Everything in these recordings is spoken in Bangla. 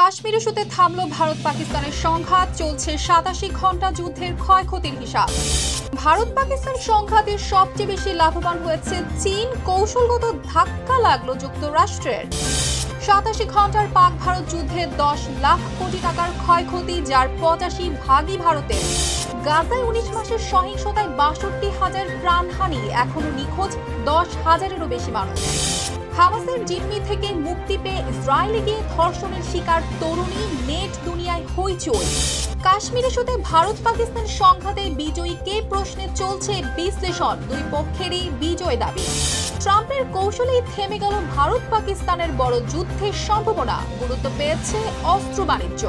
কাশ্মীর ইস্যুতে থামল ভারত পাকিস্তানের সংঘাত, চলছে ৮৭ ঘন্টা যুদ্ধের ক্ষয়ক্ষতির হিসাব। ভারত পাকিস্তান সংঘাতে সবচেয়ে বেশি লাভবান হয়েছে চীন, কৌশলগত ধাক্কা লাগলো যুক্তরাষ্ট্রের। ৮৭ ঘন্টার পাক ভারত যুদ্ধে ১০ লাখ কোটি টাকার ক্ষয়ক্ষতি, যার ৮৫ ভাগই ভারতের। গাজায় ১৯ মাসের সহিংসতায় ৬২,০০০ প্রাণহানি, এখনো নিখোঁজ ১০,০০০-এরও বেশি মানুষ। হামাসের জিম্মি থেকে মুক্তি পেয়ে ইসরায়েলে গিয়ে ধর্ষণের শিকার তরুণী, নেট দুনিয়ায় হইচই। কাশ্মীর ইস্যুতে ভারত পাকিস্তান সংঘাতে বিজয়ী কে প্রশ্নে চলছে বিশ্লেষণ, দুই পক্ষেরই বিজয় দাবি। ট্রাম্পের কৌশলেই থেমে গেল ভারত পাকিস্তানের বড় যুদ্ধের সম্ভাবনা, গুরুত্ব পেয়েছে অস্ত্র বাণিজ্য।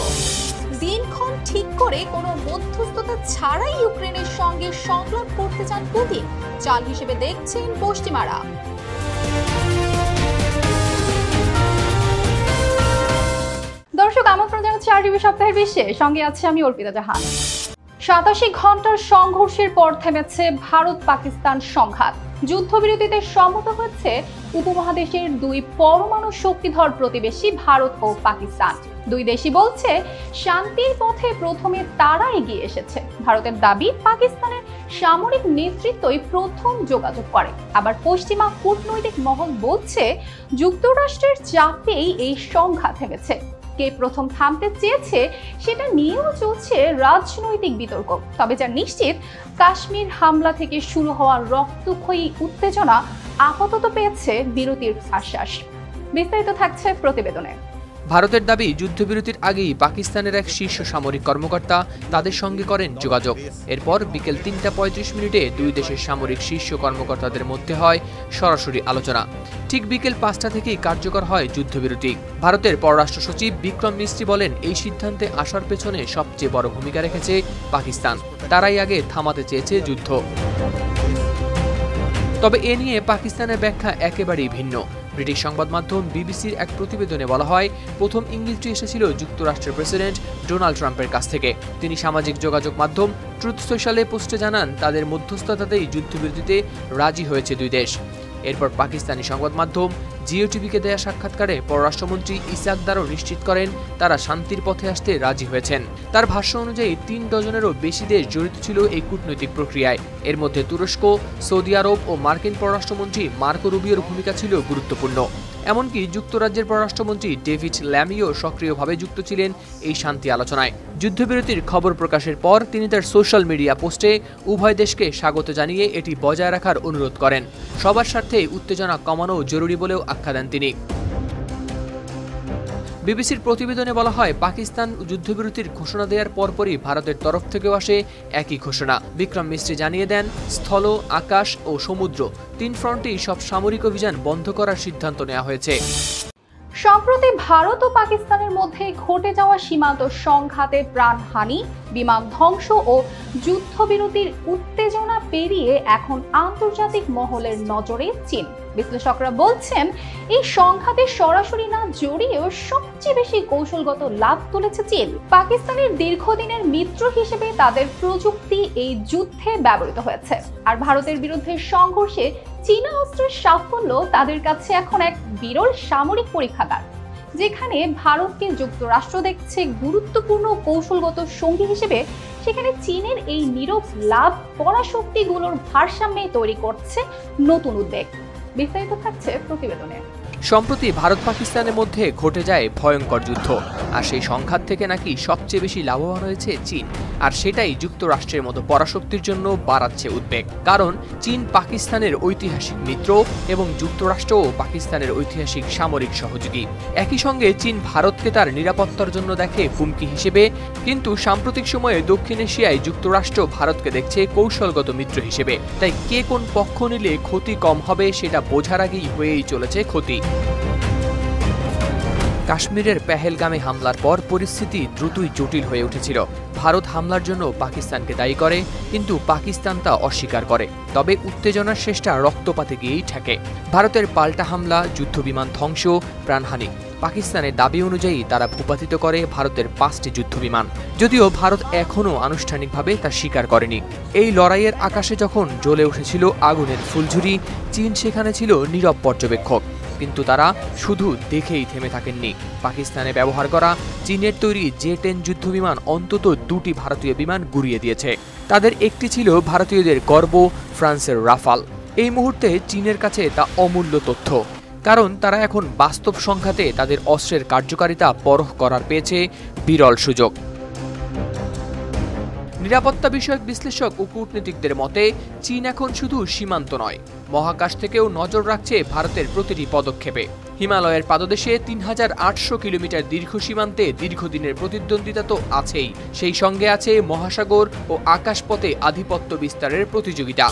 দিনক্ষণ ঠিক করে কোনো মধ্যস্থতা ছাড়াই ইউক্রেনের সঙ্গে সংলাপ করতে চান পুতিন, চাল হিসেবে দেখছেন পশ্চিমারা। দর্শক, আমন্ত্রণ জানাচ্ছি RTV সপ্তাহের বিশ্বে, সঙ্গে আছে আমি অর্পিতা জাহান। ৮৭ ঘন্টার সংঘর্ষের পর থেমেছে ভারত পাকিস্তান সংঘাত। যুদ্ধবিরতিতে সম্মত হচ্ছে উপমহাদেশের দুই পরমাণু শক্তিধর প্রতিবেশী ভারত ও পাকিস্তান। দুই দেশই বলছে শান্তির পথে প্রথমে তারা এগিয়ে এসেছে। ভারতের দাবি, পাকিস্তানের সামরিক নেতৃত্বই প্রথম যোগাযোগ করে। আবার পশ্চিমা কূটনৈতিক মহল বলছে যুক্তরাষ্ট্রের চাপেই এই সংঘাত থেমেছে। কে প্রথম থামতে চেয়েছে সেটা নিয়েও চলছে রাজনৈতিক বিতর্ক। তবে যা নিশ্চিত, কাশ্মীর হামলা থেকে শুরু হওয়া রক্তক্ষয়ী উত্তেজনা আপাতত পেয়েছে বিরতির আশ্বাস। বিস্তারিত থাকছে প্রতিবেদনে। ভারতের দাবি, যুদ্ধবিরতির আগেই পাকিস্তানের এক শীর্ষ সামরিক কর্মকর্তা তাদের সঙ্গে করেন যোগাযোগ। এরপর বিকেল ৩টা৩৫ দুই দেশের সামরিক শীর্ষ কর্মকর্তাদের মধ্যে হয় সরাসরি আলোচনা। ঠিক বিকেল ৫টা থেকেই কার্যকর হয় যুদ্ধবিরতি। ভারতের পররাষ্ট্র সচিব বিক্রম মিস্ত্রি বলেন, এই সিদ্ধান্তে আসার পেছনে সবচেয়ে বড় ভূমিকা রেখেছে পাকিস্তান। তারাই আগে থামাতে চেয়েছে যুদ্ধ। তবে এ নিয়ে পাকিস্তানের ব্যাখ্যা একেবারেই ভিন্ন। ব্রিটিশ সংবাদ মাধ্যম বিবিসির এক প্রতিবেদনে বলা হয়, প্রথম ইঙ্গিতটি এসেছিল যুক্তরাষ্ট্রের প্রেসিডেন্ট ডোনাল্ড ট্রাম্পের কাছ থেকে। তিনি সামাজিক যোগাযোগ মাধ্যম ট্রুথ সোশ্যালে পোস্টে জানান, তাদের মধ্যস্থতাতেই যুদ্ধবিরতিতে রাজি হয়েছে দুই দেশ। এরপর পাকিস্তানি সংবাদ মাধ্যম জিও টিভিকে দেয়া সাক্ষাৎকারে পররাষ্ট্রমন্ত্রী ইসাক দারও নিশ্চিত করেন তারা শান্তির পথে আসতে রাজি হয়েছেন। তার ভাষ্য অনুযায়ী ৩ ডজনেরও বেশি দেশ জড়িত ছিল এই কূটনৈতিক প্রক্রিয়ায়। এর মধ্যে তুরস্ক, সৌদি আরব ও মার্কিন পররাষ্ট্রমন্ত্রী মার্কো রুবিওর ভূমিকা ছিল গুরুত্বপূর্ণ। এমনকি যুক্তরাজ্যের পররাষ্ট্রমন্ত্রী ডেভিড ল্যামিও সক্রিয়ভাবে যুক্ত ছিলেন এই শান্তি আলোচনায়। যুদ্ধবিরতির খবর প্রকাশের পর তিনি তার সোশ্যাল মিডিয়া পোস্টে উভয় দেশকে স্বাগত জানিয়ে এটি বজায় রাখার অনুরোধ করেন। সবার স্বার্থে উত্তেজনা কমানো জরুরি বলেও আখ্যা দেন তিনি। বিবিসির প্রতিবেদনে বলা হয়, পাকিস্তান যুদ্ধবিরতির ঘোষণা দেওয়ার পরপরই ভারতের তরফ থেকেও আসে একই ঘোষণা। বিক্রম মিস্ত্রি জানিয়ে দেন, স্থল, আকাশ ও সমুদ্র ৩ ফ্রন্টেই সব সামরিক অভিযান বন্ধ করার সিদ্ধান্ত নেওয়া হয়েছে। সম্প্রতি ভারত ও পাকিস্তানের মধ্যে ঘটে যাওয়া সীমান্ত সংঘাতে প্রাণহানি, বিমান ধ্বংস ও যুদ্ধবিরতির উত্তেজনা পেরিয়ে এখন আন্তর্জাতিক মহলের নজরে চীন। বিশ্লেষকরা বলছেন, এই সংঘাতে সরাসরি না জড়িয়েও সবচেয়ে বেশি কৌশলগত লাভ তুলেছে চীন। পাকিস্তানের দীর্ঘদিনের মিত্র হিসেবে তাদের প্রযুক্তি এই যুদ্ধে ব্যবহৃত হয়েছে। আর ভারতের বিরুদ্ধে সংঘর্ষে চীনা অস্ত্রের সাফল্য তাদের কাছে এখন এক বিরল সামরিক পরীক্ষাগার, যেখানে ভারতকে যুক্তরাষ্ট্র দেখছে গুরুত্বপূর্ণ কৌশলগত সঙ্গী হিসেবে। সেখানে চীনের এই নীরব লাভ পরাশক্তিগুলোর ভারসাম্যে তৈরি করছে নতুন উদ্বেগ। বিস্তারিত থাকছে প্রতিবেদনে। সম্প্রতি ভারত পাকিস্তানের মধ্যে ঘটে যায় ভয়ঙ্কর যুদ্ধ, আর সেই সংঘাত থেকে নাকি সবচেয়ে বেশি লাভবান হয়েছে চীন। আর সেটাই যুক্তরাষ্ট্রের মতো পরাশক্তির জন্য বাড়াচ্ছে উদ্বেগ। কারণ চীন পাকিস্তানের ঐতিহাসিক মিত্র এবং যুক্তরাষ্ট্রও পাকিস্তানের ঐতিহাসিক সামরিক সহযোগী। একই সঙ্গে চীন ভারতকে তার নিরাপত্তার জন্য দেখে হুমকি হিসেবে, কিন্তু সাম্প্রতিক সময়ে দক্ষিণ এশিয়ায় যুক্তরাষ্ট্র ভারতকে দেখছে কৌশলগত মিত্র হিসেবে। তাই কে কোন পক্ষ নিলে ক্ষতি কম হবে সেটা বোঝার আগেই হয়েই চলেছে ক্ষতি। কাশ্মীরের পেহেলগামে হামলার পর পরিস্থিতি দ্রুতই জটিল হয়ে উঠেছিল। ভারত হামলার জন্য পাকিস্তানকে দায়ী করে, কিন্তু পাকিস্তান তা অস্বীকার করে। তবে উত্তেজনার শেষটা রক্তপাতে গিয়েই ঠেকে। ভারতের পাল্টা হামলা, যুদ্ধবিমান ধ্বংস, প্রাণহানি। পাকিস্তানের দাবি অনুযায়ী তারা ভূপাতিত করে ভারতের 5টি যুদ্ধবিমান, যদিও ভারত এখনও আনুষ্ঠানিকভাবে তা স্বীকার করেনি। এই লড়াইয়ের আকাশে যখন জ্বলে উঠেছিল আগুনের ফুলঝুরি, চীন সেখানে ছিল নীরব পর্যবেক্ষক। কিন্তু তারা শুধু দেখেই থেমে থাকেননি। পাকিস্তানে ব্যবহার করা চীনের তৈরি জে-10 যুদ্ধবিমান অন্তত 2টি ভারতীয় বিমান গুড়িয়ে দিয়েছে। তাদের একটি ছিল ভারতীয়দের গর্ব ফ্রান্সের রাফাল। এই মুহূর্তে চীনের কাছে তা অমূল্য তথ্য, কারণ তারা এখন বাস্তব সংখ্যাতে তাদের অস্ত্রের কার্যকারিতা পরখ করার পেয়েছে বিরল সুযোগ। নিরাপত্তা বিষয়ক বিশ্লেষক ও কূটনীতিকদের মতে চীন এখন শুধু সীমান্ত নয়, মহাকাশ থেকেও নজর রাখছে ভারতের প্রতিটি পদক্ষেপে। হিমালয়ের পাদদেশে ৩,৮০০ কিলোমিটার দীর্ঘ সীমান্তে দীর্ঘদিনের প্রতিদ্বন্দ্বিতা তো আছেই, সেই সঙ্গে আছে মহাসাগর ও আকাশপথে আধিপত্য বিস্তারের প্রতিযোগিতা।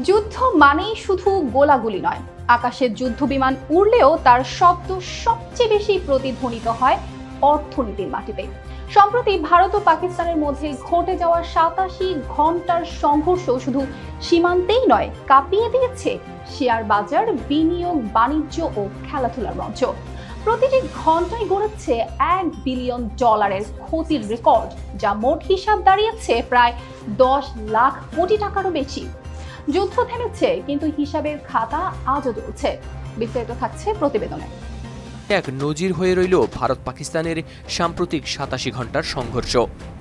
যুদ্ধ মানেই শুধু গোলাগুলি নয়, আকাশের যুদ্ধ বিমান উড়লেও তার শব্দ সবচেয়ে বেশি প্রতিধ্বনিত হয় অর্থনীতির মাটিতে। সম্প্রতি ভারত ও পাকিস্তানের মধ্যে ঘটে যাওয়া ৮৭ ঘন্টার সংঘর্ষ শুধু সীমান্তেই নয়, কাঁপিয়ে দিয়েছে শেয়ার বাজার, বিনিয়োগ, বাণিজ্য ও খেলাধুলার মঞ্চ। প্রতিটি ঘন্টায় গড়েছে $1 বিলিয়ন ক্ষতির রেকর্ড, যা মোট হিসাব দাঁড়িয়েছে প্রায় 10 লাখ কোটি টাকারও বেশি। যুদ্ধ থেমেছে, কিন্তু হিসাবের খাতা আজও চলছে। বিস্তারিত থাকছে প্রতিবেদনে। এক নজির হয়ে রইল ভারত পাকিস্তানের সাম্প্রতিক ৮৭ ঘন্টার সংঘর্ষ,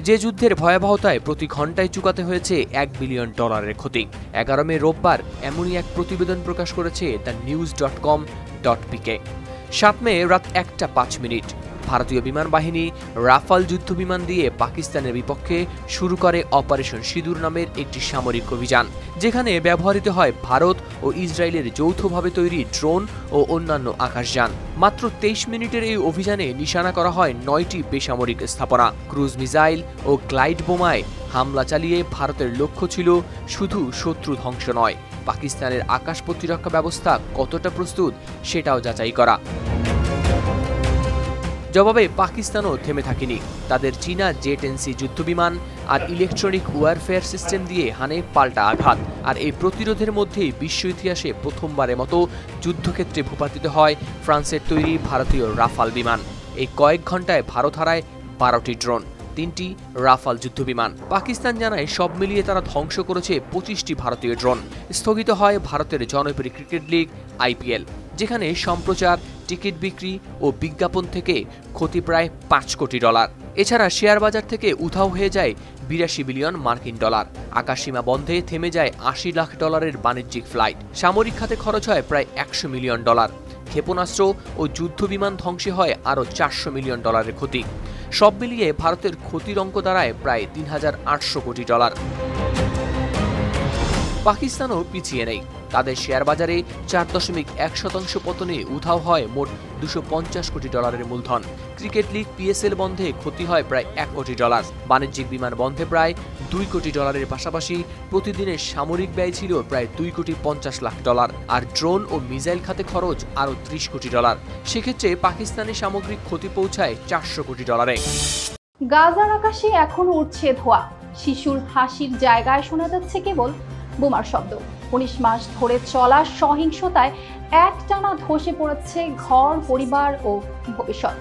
যে যুদ্ধের ভয়াবহতায় প্রতি ঘন্টায় চুকাতে হয়েছে $1 বিলিয়ন ক্ষতি। 11 মে রোববার এমনই এক প্রতিবেদন প্রকাশ করেছে দ্য news.com.pk। 7 মে রাত 1:05 ভারতীয় বিমান বাহিনী রাফাল যুদ্ধ বিমান দিয়ে পাকিস্তানের বিপক্ষে শুরু করে অপারেশন সিঁদুর নামের একটি সামরিক অভিযান, যেখানে ব্যবহৃত হয় ভারত ও ইসরায়েলের যৌথভাবে তৈরি ড্রোন ও অন্যান্য আকাশযান। মাত্র 23 মিনিটের এই অভিযানে নিশানা করা হয় 9টি বেসামরিক স্থাপনা। ক্রুজ মিসাইল ও গ্লাইড বোমায় হামলা চালিয়ে ভারতের লক্ষ্য ছিল শুধু শত্রু ধ্বংস নয়, পাকিস্তানের আকাশ প্রতিরক্ষা ব্যবস্থা কতটা প্রস্তুত সেটাও যাচাই করা। জবাবে পাকিস্তানও থেমে থাকেনি। তাদের চীনা জে-10C যুদ্ধবিমান আর ইলেকট্রনিক ওয়ারফেয়ার সিস্টেম দিয়ে হানে পাল্টা আঘাত। আর এই প্রতিরোধের মধ্যেই বিশ্ব ইতিহাসে প্রথমবারের মতো যুদ্ধক্ষেত্রে ভূপাতিত হয় ফ্রান্সের তৈরি ভারতীয় রাফাল বিমান। এই কয়েক ঘন্টায় ভারত হারায় 12টি ড্রোন, 3টি রাফাল যুদ্ধবিমান। পাকিস্তান জানায় সব মিলিয়ে তারা ধ্বংস করেছে 25টি ভারতীয় ড্রোন। স্থগিত হয় ভারতের জনপ্রিয় ক্রিকেট লিগ IPL, যেখানে সম্প্রচার, টিকিট বিক্রি ও বিজ্ঞাপন থেকে ক্ষতি প্রায় $5 কোটি। এছাড়া শেয়ার বাজার থেকে উধাও হয়ে যায় $82 বিলিয়ন। আকাশসীমা বন্ধে থেমে যায় $80 লাখ বাণিজ্যিক ফ্লাইট। সামরিক খাতে খরচ হয় প্রায় $100 মিলিয়ন। ক্ষেপণাস্ত্র ও যুদ্ধবিমান ধ্বংসে হয় আরও $400 মিলিয়ন ক্ষতি। সব মিলিয়ে ভারতের ক্ষতির অঙ্ক দাঁড়ায় প্রায় $3,800 কোটি। পাকিস্তানও পিছিয়ে নেই। তাদের শেয়ার বাজারে 4.1% পতনে উধাও হয় মোট $250 কোটি মূলধন। ক্রিকেট লিগ PSL বন্ধে ক্ষতি হয় প্রায় $1 কোটি। বাণিজ্যিক বিমান বন্ধে প্রায় $2 কোটি পাশাপাশি প্রতিদিনের সামরিক ব্যয় ছিল প্রায় $2.50 লাখ। আর ড্রোন ও মিসাইল খাতে খরচ আরও $30 কোটি। সেক্ষেত্রে পাকিস্তানের সামগ্রিক ক্ষতি পৌঁছায় $400 কোটি। গাজার আকাশে এখন উঠছে ধোঁয়া, শিশুর হাসির জায়গায় শোনা যাচ্ছে কেবল বোমার শব্দ। 19 মাস ধরে চলা সহিংসতায় একটানা ধসে পড়েছে ঘর, পরিবার ও ভবিষ্যৎ।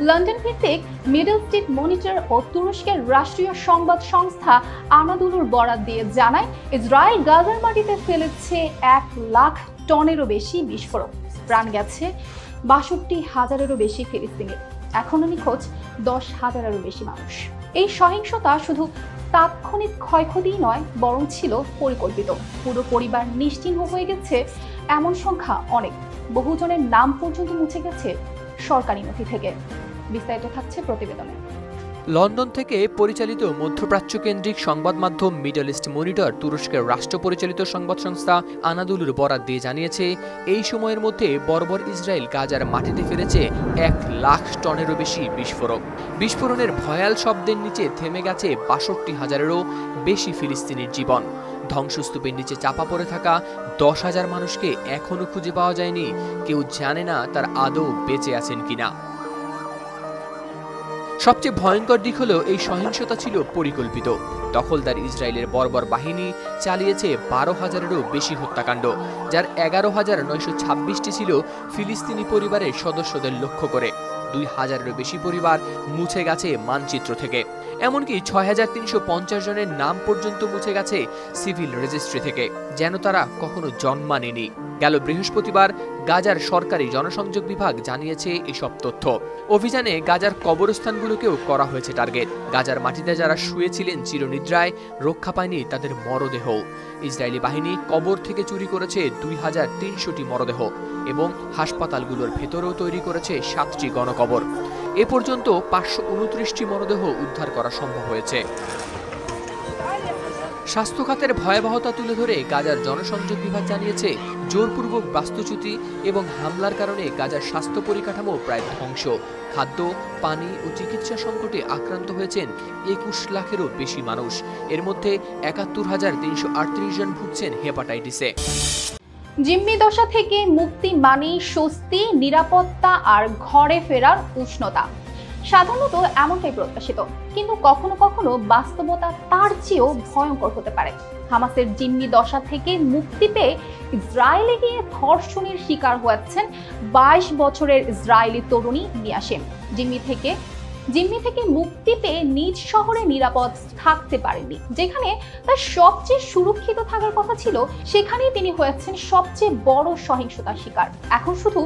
লন্ডন ভিত্তিক মিডল স্ট্রিট মনিটর ও তুরস্কের রাষ্ট্রীয় সংবাদ সংস্থা আনাদুলুর বরাত দিয়ে জানায়, ইসরায়েল গাজার মাটিতে ফেলেছে 1 লাখ টনেরও বেশি বিস্ফোরক। প্রাণ গেছে 62,000-এরও বেশি ফিলিস্তিনির। এখনো নিখোঁজ 10,000-এরও বেশি মানুষ। এই সহিংসতা শুধু তাৎক্ষণিক ক্ষয়ক্ষতি নয়, বরং ছিল পরিকল্পিত। পুরো পরিবার নিশ্চিহ্ন হয়ে গেছে এমন সংখ্যা অনেক। বহুজনের নাম পর্যন্ত মুছে গেছে সরকারি নথি থেকে। বিস্তারিত থাকছে প্রতিবেদনে। লন্ডন থেকে পরিচালিত মধ্যপ্রাচ্য কেন্দ্রিক সংবাদ মাধ্যম মিডল ইস্ট মনিটর তুরস্কের রাষ্ট্র পরিচালিত সংবাদ সংস্থা আনাদুলুর বরাত দিয়ে জানিয়েছে, এই সময়ের মধ্যে বর্বর ইসরায়েল গাজার মাটিতে ফেলেছে 1 লাখ টনেরও বেশি বিস্ফোরক। বিস্ফোরণের ভয়াল শব্দের নিচে থেমে গেছে 62,000-এরও বেশি ফিলিস্তিনির জীবন। ধ্বংসস্তূপের নিচে চাপা পড়ে থাকা 10,000 মানুষকে এখনো খুঁজে পাওয়া যায়নি। কেউ জানে না তার আদৌ বেঁচে আছেন কিনা। সবচেয়ে ভয়ঙ্কর দিক হলো এই সহিংসতা ছিল পরিকল্পিত। দখলদার ইসরায়েলের বর্বর বাহিনী চালিয়েছে 12,000-এরও বেশি হত্যাকাণ্ড, যার 11,926টি ছিল ফিলিস্তিনি পরিবারের সদস্যদের লক্ষ্য করে। 2,000-এরও বেশি পরিবার মুছে গেছে মানচিত্র থেকে। এমনকি 6,350 জনের নাম পর্যন্ত মুছে গেছে সিভিল রেজিস্ট্রি থেকে, যেন তারা কখনো জন্মানেনি। গেল বৃহস্পতিবার গাজার সরকারি জনসংযোগ বিভাগ জানিয়েছে এসব তথ্য। অভিযানে গাজার কবরস্থানগুলোকেও করা হয়েছে টার্গেট। গাজার মাটিতে যারা শুয়েছিলেন চিরনিদ্রায়, রক্ষা পায়নি তাদের মরদেহ। ইসরায়েলি বাহিনী কবর থেকে চুরি করেছে 2300টি মরদেহ এবং হাসপাতালগুলোর ভেতরেও তৈরি করেছে 7টি গণকবর। এ পর্যন্ত 529টি মরদেহ উদ্ধার করা সম্ভব হয়েছে। স্বাস্থ্য খাতের ভয়াবহতা তুলে ধরে গাজার জনসংযোগ বিভাগ জানিয়েছে, জোরপূর্বক বাস্তুচ্যুতি এবং হামলার কারণে গাজার স্বাস্থ্য পরিকাঠামো প্রায় ধ্বংস। খাদ্য, পানি ও চিকিৎসা সংকটে আক্রান্ত হয়েছেন 21 লাখেরও বেশি মানুষ। এর মধ্যে 71,338 জন ভুগছেন হেপাটাইটিসে। জিম্মি দশা থেকে মুক্তি মানেই স্বস্তি, নিরাপত্তা আর ঘরে ফেরার উষ্ণতা। সাধারণত এমনটাই প্রত্যাশিত, কিন্তু কখনো কখনো বাস্তবতা তার চেয়েও ভয়ঙ্কর হতে পারে। হামাসের জিম্মি দশা থেকে মুক্তি পেয়ে ইসরায়েলে গিয়ে ধর্ষণের শিকার হয়েছেন 22 বছরের ইসরায়েলি তরুণী মিয়াশেম। জিম্মি থেকে মুক্তি পেয়ে নিজ শহরে নিরাপদ থাকতে পারেননি। যেখানে তার সবচেয়ে সুরক্ষিত থাকার কথা ছিল, সেখানেই তিনি হয়েছেন সবচেয়ে বড় সহিংসতার শিকার। এখন শুধু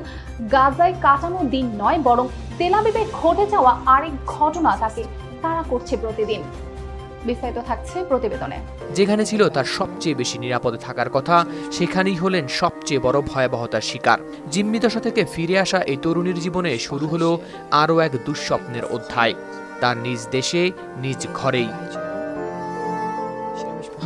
গাজায় কাটানো দিন নয়, বরং তেল আবিবে ঘটে যাওয়া আরেক ঘটনা তাকে তাড়া করছে প্রতিদিন। বিস্তারিত থাকছে প্রতিবেদনে। যেখানে ছিল তার সবচেয়ে বেশি নিরাপদে থাকার কথা, সেখানেই হলেন সবচেয়ে বড় ভয়াবহতার শিকার। জিম্মি দশা থেকে ফিরে আসা এই তরুণীর জীবনে শুরু হলো আরও এক দুঃস্বপ্নের অধ্যায়, তার নিজ দেশে, নিজ ঘরেই।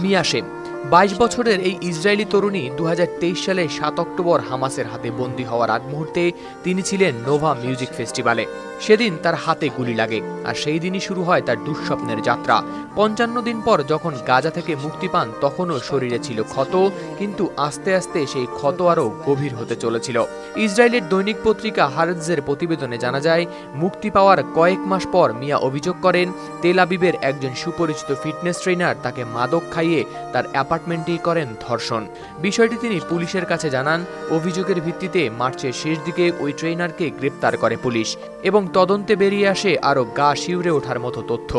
মিয়াশেম 22 বছরের এই ইসরায়েলি তরুণী 2023 সালে 7 অক্টোবর হামাসের হাতে বন্দী হওয়ার আগ মুহূর্তে তিনি ছিলেন নোভা মিউজিক ফেস্টিভ্যালে। সেদিন তার হাতে গুলি লাগে, আর সেই দিনই শুরু হয় তার দুঃস্বপ্নের যাত্রা। 55 দিন পর যখন গাজা থেকে মুক্তি পান, তখনও শরীরে ছিল ক্ষত, কিন্তু আস্তে আস্তে সেই ক্ষত আরও গভীর হতে চলেছিল। ইসরায়েলের দৈনিক পত্রিকা হারেৎজের প্রতিবেদনে জানা যায়, মুক্তি পাওয়ার কয়েক মাস পর মিয়া অভিযোগ করেন, তেল আবিবের একজন সুপরিচিত ফিটনেস ট্রেনার তাকে মাদক খাইয়ে তার অ্যাপার্টমেন্টেই করেন ধর্ষণ। বিষয়টি তিনি পুলিশের কাছে জানান। অভিযোগের ভিত্তিতে মার্চের শেষ দিকে ওই ট্রেনারকে গ্রেপ্তার করে পুলিশ, এবং তদন্তে বেরিয়ে আসে আরও গা শিউরে ওঠার মতো তথ্য।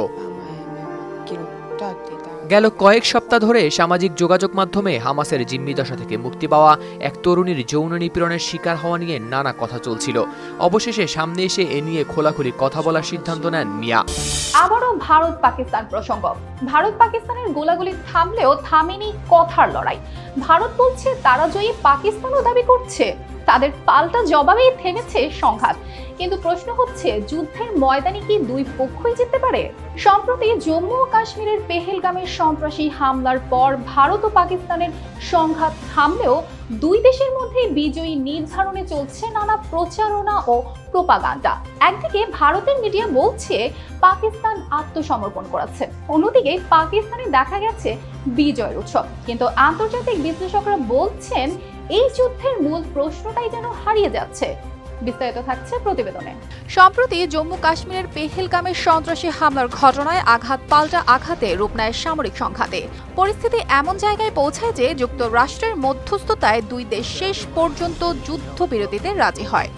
গেল কয়েক সপ্তাহ ধরে সামাজিক যোগাযোগ মাধ্যমে হামাসের জিম্মি দশা থেকে মুক্তি পাওয়া এক তরুণীর যৌন নিপীড়নের শিকার হওয়া নিয়ে নানা কথা চলছিল। অবশেষে সামনে এসে এ নিয়ে খোলাখুলি কথা বলার সিদ্ধান্ত নেন মিয়া। আবারও ভারত পাকিস্তান প্রসঙ্গ। ভারত পাকিস্তানের গোলাগুলি থামলেও থামেনি কথার লড়াই। ভারত বলছে তারা জয়ী, পাকিস্তানও দাবি করছে তাদের পাল্টা জবাবেই থেমেছে সংঘাত। কিন্তু প্রশ্ন হচ্ছে, যুদ্ধের ময়দানে কি দুই পক্ষই জিততে পারে? সম্প্রতি জম্মু ও কাশ্মীরের পেহেলগামের সন্ত্রাসী হামলার পর ভারত ও পাকিস্তানের সংঘাত থামলেও দুই দেশের মধ্যে বিজয়ী নির্ধারণে চলছে নানা প্রচারণা ও প্রোপাগান্ডা। একদিকে ভারতের মিডিয়া বলছে পাকিস্তান আত্মসমর্পণ করেছে, অন্যদিকে পাকিস্তানে দেখা গেছে বিজয়ের উৎসব। কিন্তু আন্তর্জাতিক বিশ্লেষকরা বলছেন এই যুদ্ধের মূল প্রশ্নটাই যেন হারিয়ে যাচ্ছে। বিস্তারিত থাকছে প্রতিবেদনে। সম্প্রতি জম্মু কাশ্মীরের পেহেলগামের সন্ত্রাসী হামলার ঘটনায় আঘাত পাল্টা আঘাতে রূপ নেয় সামরিক সংঘাতে। পরিস্থিতি এমন জায়গায় পৌঁছায় যে যুক্তরাষ্ট্রের মধ্যস্থতায় দুই দেশ শেষ পর্যন্ত যুদ্ধবিরতিতে রাজি হয়।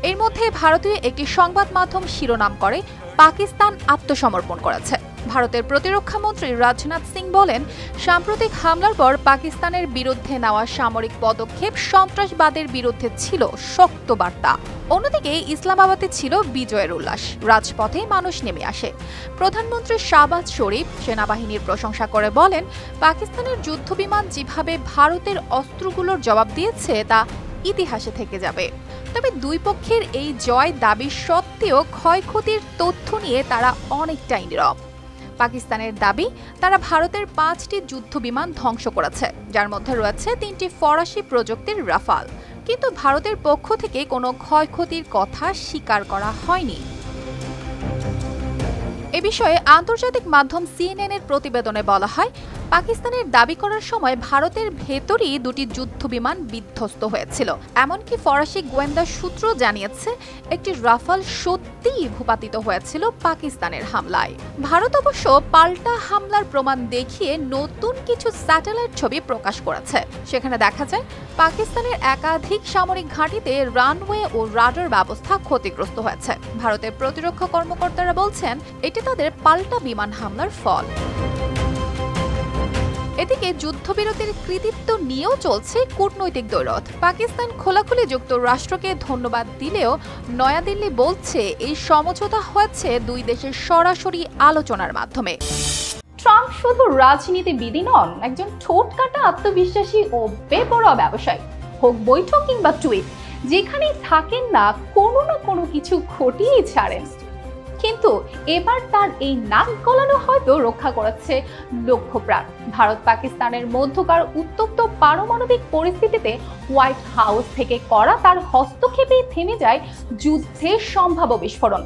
এর মধ্যে ভারতীয় একটি সংবাদ মাধ্যম শিরোনাম করে, পাকিস্তান আত্মসমর্পণ করেছে। ভারতের প্রতিরক্ষা মন্ত্রী রাজনাথ সিং বলেন, সাম্প্রতিক হামলার পর পাকিস্তানের বিরুদ্ধে নেওয়া সামরিক পদক্ষেপ সন্ত্রাসবাদের বিরুদ্ধে ছিল শক্ত বার্তা। অন্যদিকে ইসলামাবাদে ছিল বিজয়ের উল্লাস, রাজপথে মানুষ নেমে আসে। প্রধানমন্ত্রী শাহবাজ শরীফ সেনাবাহিনীর প্রশংসা করে বলেন, পাকিস্তানের যুদ্ধবিমান যেভাবে ভারতের অস্ত্রগুলোর জবাব দিয়েছে তা ইতিহাসে থেকে যাবে। তবে দুই পক্ষের এই জয় দাবি সত্ত্বেও ক্ষয়ক্ষতির তথ্য নিয়ে তারা অনেকটাই নীরব। পাকিস্তানের দাবি, তারা ভারতের 5টি যুদ্ধবিমান ধ্বংস করেছে, যার মধ্যে রয়েছে 3টি ফরাসি প্রযুক্তির রাফাল। কিন্তু ভারতের পক্ষ থেকে কোনো ক্ষয়ক্ষতির কথা স্বীকার করা হয়নি। এ বিষয়ে আন্তর্জাতিক মাধ্যম CNN এর প্রতিবেদনে বলা হয়, পাকিস্তানের দাবি করার সময় ভারতের ভেতরই 2টি যুদ্ধবিমান বিধ্বস্ত হয়েছিল। এমনকি ফরাসি গোয়েন্দা সূত্র জানিয়েছে একটি রাফাল সত্যিই ভূপাতিত হয়েছিল পাকিস্তানের হামলায়। ভারত অবশ্য পাল্টা হামলার প্রমাণ দেখিয়ে নতুন কিছু স্যাটেলাইট ছবি প্রকাশ করেছে। সেখানে দেখা যায় পাকিস্তানের একাধিক সামরিক ঘাঁটিতে রানওয়ে ও রাডার ব্যবস্থা ক্ষতিগ্রস্ত হয়েছে। ভারতের প্রতিরক্ষা কর্মকর্তারা বলছেন এটি তাদের পাল্টা বিমান হামলার ফল। এদিকে যুদ্ধবিরতির কৃতিত্ব নিয়েও চলছে কূটনৈতিক দ্বৈরথ। পাকিস্তান খোলাখুলি যুক্তরাষ্ট্রকে ধন্যবাদ দিলেও নয়াদিল্লি বলছে এই সমঝোতা হয়েছে দুই দেশের সরাসরি আলোচনার মাধ্যমে। ট্রাম্প শুধু রাজনীতিবিদই নন, একজন ঠোঁটকাটা আত্মবিশ্বাসী ও বেপরোয়া ব্যবসায়ী। হোক বৈঠক কিংবা টুইট, যেখানেই থাকেন না কোনো কিছু ঘটিয়েই ছাড়েন। কিন্তু এবার তার এই নাক গলানো হয়তো রক্ষা করেছে লক্ষ্য প্রাণ। ভারত পাকিস্তানের মধ্যকার উত্তপ্ত পারমাণবিক পরিস্থিতিতে হোয়াইট হাউস থেকে করা তার হস্তক্ষেপেই থেমে যায় যুদ্ধের সম্ভাব্য বিস্ফোরণ।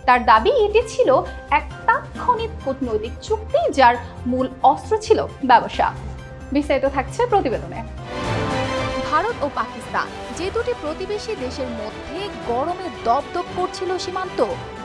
তার দাবি এটি ছিল এক তাৎক্ষণিক কূটনৈতিক চুক্তি, যার মূল অস্ত্র ছিল ব্যবসা। বিস্তারিত থাকছে প্রতিবেদনে। ভারত ও পাকিস্তান, যে দুটি প্রতিবেশী দেশের মধ্যে গরমে দপদপ করছিল সীমান্ত,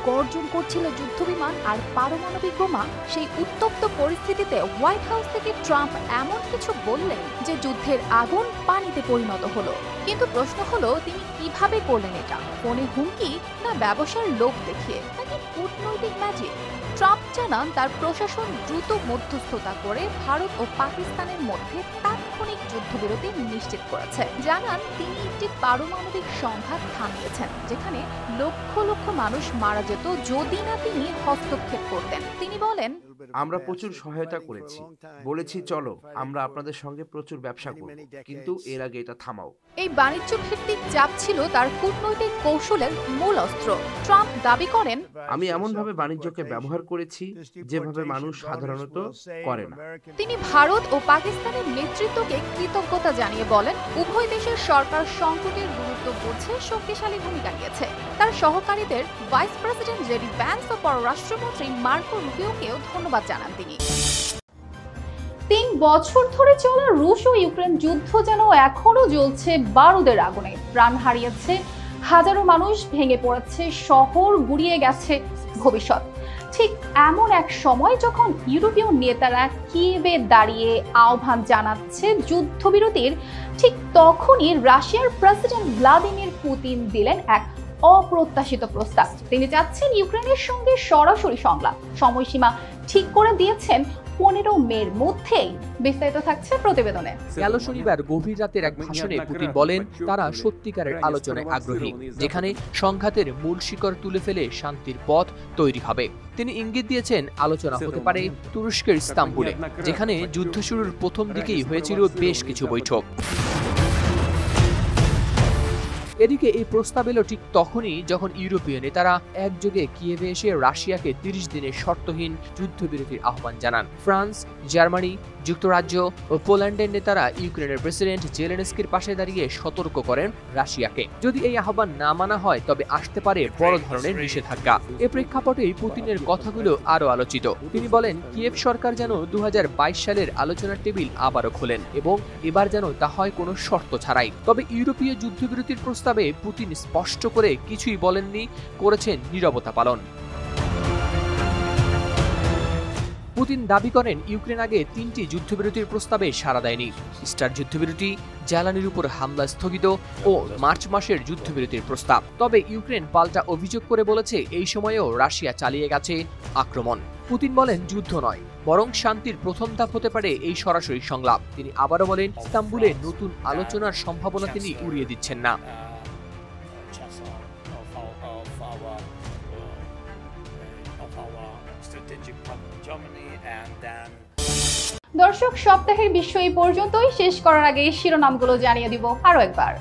গর্জন করছিল যুদ্ধবিমান আর পারমাণবিক বোমা, সেই উত্তপ্ত পরিস্থিতিতে হোয়াইট হাউস থেকে ট্রাম্প এমন কিছু বললেন যে যুদ্ধের আগুন পানিতে পরিণত হলো। কিন্তু প্রশ্ন হলো, তিনি কিভাবে করলেন এটা? ফোনে হুমকি, না ব্যবসার লোভ দেখিয়ে, নাকি কূটনৈতিক ম্যাজিক? ট্রাম্প জানান তার প্রশাসন দ্রুত মধ্যস্থতা করে ভারত ও পাকিস্তানের মধ্যে তাৎক্ষণিক যুদ্ধবিরতি নিশ্চিত করেছে। জানান তিনি একটি পারমাণবিক সংঘাত থামিয়েছেন, যেখানে লক্ষ লক্ষ মানুষ মারা যেত যদি না তিনি হস্তক্ষেপ করতেন। তিনি বলেন, আমরা প্রচুর সহায়তা করেছি, বলেছি চলো আমরা আপনাদের সঙ্গে প্রচুর ব্যবসা করব, কিন্তু এর আগে এটা থামাও। এই বাণিজ্য ভিত্তিক চাপ ছিল তার কূটনৈতিক কৌশলের মূল অস্ত্র। ট্রাম্প দাবি করেন, আমি এমনভাবে বাণিজ্যকে ব্যবহার করেছি যেভাবে মানুষ সাধারণত করে না। তিনি ভারত ও পাকিস্তানের নেতৃত্বকে কৃতজ্ঞতা জানিয়ে বলেন, উভয় দেশের সরকার সংকটের গুরুত্ব বুঝে শক্তিশালী ভূমিকা নিয়েছে। তার সহকারীদের ভাইস প্রেসিডেন্ট জেডি ভ্যান্স ও পররাষ্ট্রমন্ত্রী মার্কো রুবিওকেও ধন্যবাদ জানান তিনি। ৩ বছর ধরে চলা রুশ ও ইউক্রেন যুদ্ধ যেন এখনো জ্বলছে বারুদের আগুনে। প্রাণ হারিয়েছে হাজারো মানুষ, ভেঙে পড়েছে শহর, গুড়িয়ে গেছে ভবিষ্যৎ। ঠিক এমন এক সময় যখন ইউরোপীয় নেতারা কিয়েভে দাঁড়িয়ে আহ্বান জানাচ্ছে যুদ্ধবিরতির, ঠিক তখনই রাশিয়ার প্রেসিডেন্ট ভ্লাদিমির পুতিন দিলেন এক অপ্রত্যাশিত প্রস্তাব। তিনি চাচ্ছেন ইউক্রেনের সঙ্গে সরাসরি সংলাপ। সময়সীমা ঠিক করে দিয়েছেন 15 মের মধ্যেই। বিস্তারিত থাকছে প্রতিবেদনে। গেল শনিবার গভীর রাতের এক ভাষণে পুতিন বলেন তারা সত্যিকারের আলোচনায় আগ্রহী, যেখানে সংঘাতের মূল শিকড় তুলে ফেলে শান্তির পথ তৈরি হবে। তিনি ইঙ্গিত দিয়েছেন আলোচনা হতে পারে তুরস্কের ইস্তাম্বুলে, যেখানে যুদ্ধ শুরুর প্রথম দিকেই হয়েছিল বেশ কিছু বৈঠক। এদিকে এই প্রস্তাব এলো ঠিক তখনই যখন ইউরোপীয় নেতারা একযোগে কিয়েভে এসে রাশিয়াকে 30 দিনের শর্তহীন যুদ্ধবিরতির আহ্বান জানান। ফ্রান্স, জার্মানি, যুক্তরাজ্য ও পোল্যান্ডের নেতারা ইউক্রেনের প্রেসিডেন্ট জেলেনস্কির পাশে দাঁড়িয়ে সতর্ক করেন রাশিয়াকে, যদি এই আহ্বান না মানা হয় তবে আসতে পারে বড় ধরনের নিষেধাজ্ঞা। এ প্রেক্ষাপটেই পুতিনের কথাগুলো আরো আলোচিত। তিনি বলেন কিয়েভ সরকার যেন 2022 সালের আলোচনার টেবিল আবারও খোলেন এবং এবার যেন তা হয় কোনো শর্ত ছাড়াই। তবে ইউরোপীয় যুদ্ধবিরতির প্রস্তাবে পুতিন স্পষ্ট করে কিছুই বলেননি, করেছেন নীরবতা পালন। পুতিন দাবি করেন ইউক্রেন আগে 3টি যুদ্ধবিরতির প্রস্তাবে সাড়া দেয়নি। স্টার যুদ্ধবিরতি, জ্বালানির উপর হামলা স্থগিত ও মার্চ মাসের যুদ্ধবিরতির প্রস্তাব। তবে ইউক্রেন পাল্টা অভিযোগ করে বলেছে এই সময়েও রাশিয়া চালিয়ে গেছে আক্রমণ। পুতিন বলেন যুদ্ধ নয়, বরং শান্তির প্রথম ধাপ হতে পারে এই সরাসরি সংলাপ। তিনি আবারও বলেন ইস্তাম্বুলে নতুন আলোচনার সম্ভাবনা তিনি উড়িয়ে দিচ্ছেন না। দর্শক, সপ্তাহের বিশ্ব এই পর্যন্তই। শেষ করার আগে শিরোনামগুলো জানিয়ে দিব আরো একবার।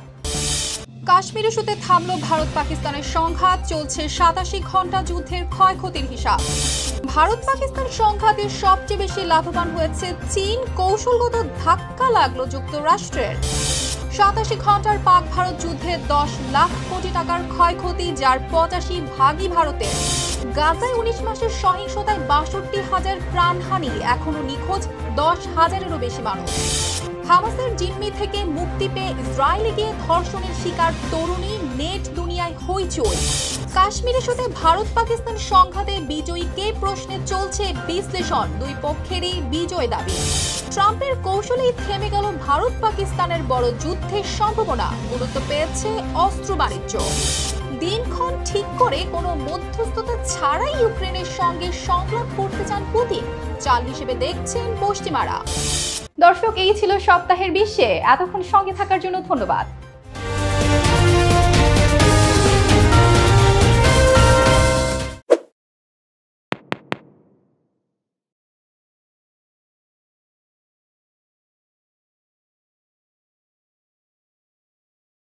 কাশ্মীর ইস্যুতে থামল ভারত পাকিস্তানের সংঘাত, চলছে 87 ঘন্টা যুদ্ধের ক্ষয়ক্ষতির হিসাব। ভারত পাকিস্তান সংঘাতে সবচেয়ে বেশি লাভবান হয়েছে চীন, কৌশলগত ধাক্কা লাগলো যুক্তরাষ্ট্রের। 87 ঘন্টার পাক ভারত যুদ্ধে 10 লাখ কোটি টাকার ক্ষয়ক্ষতি, যার 85 ভাগই ভারতের। গাজায় 19 মাসের সহিংসতায় 62,000 প্রাণহানি, এখনো নিখোঁজ 10,000-এরও বেশি মানুষ। হামাসের জিম্মি থেকে মুক্তি পেয়ে ইসরায়েলে গিয়ে ধর্ষণের শিকার তরুণী, নেট দুনিয়ায় হইচই। কাশ্মীর ইস্যুতে ভারত পাকিস্তান সংঘাতে বিজয়ী কে প্রশ্নে চলছে বিশ্লেষণ, দুই পক্ষেরই বিজয় দাবি। ট্রাম্পের কৌশলেই থেমে গেল ভারত পাকিস্তানের বড় যুদ্ধের সম্ভাবনা, গুরুত্ব পেয়েছে অস্ত্র বাণিজ্য। দিনক্ষণ ঠিক করে কোনো মধ্যস্থতা ছাড়াই ইউক্রেনের সঙ্গে সংলাপ করতে চান পুতিন, চাল হিসেবে দেখছেন পশ্চিমারা। দর্শক, এই ছিল সপ্তাহের বিশ্বে। এতক্ষণ সঙ্গে থাকার জন্য ধন্যবাদ।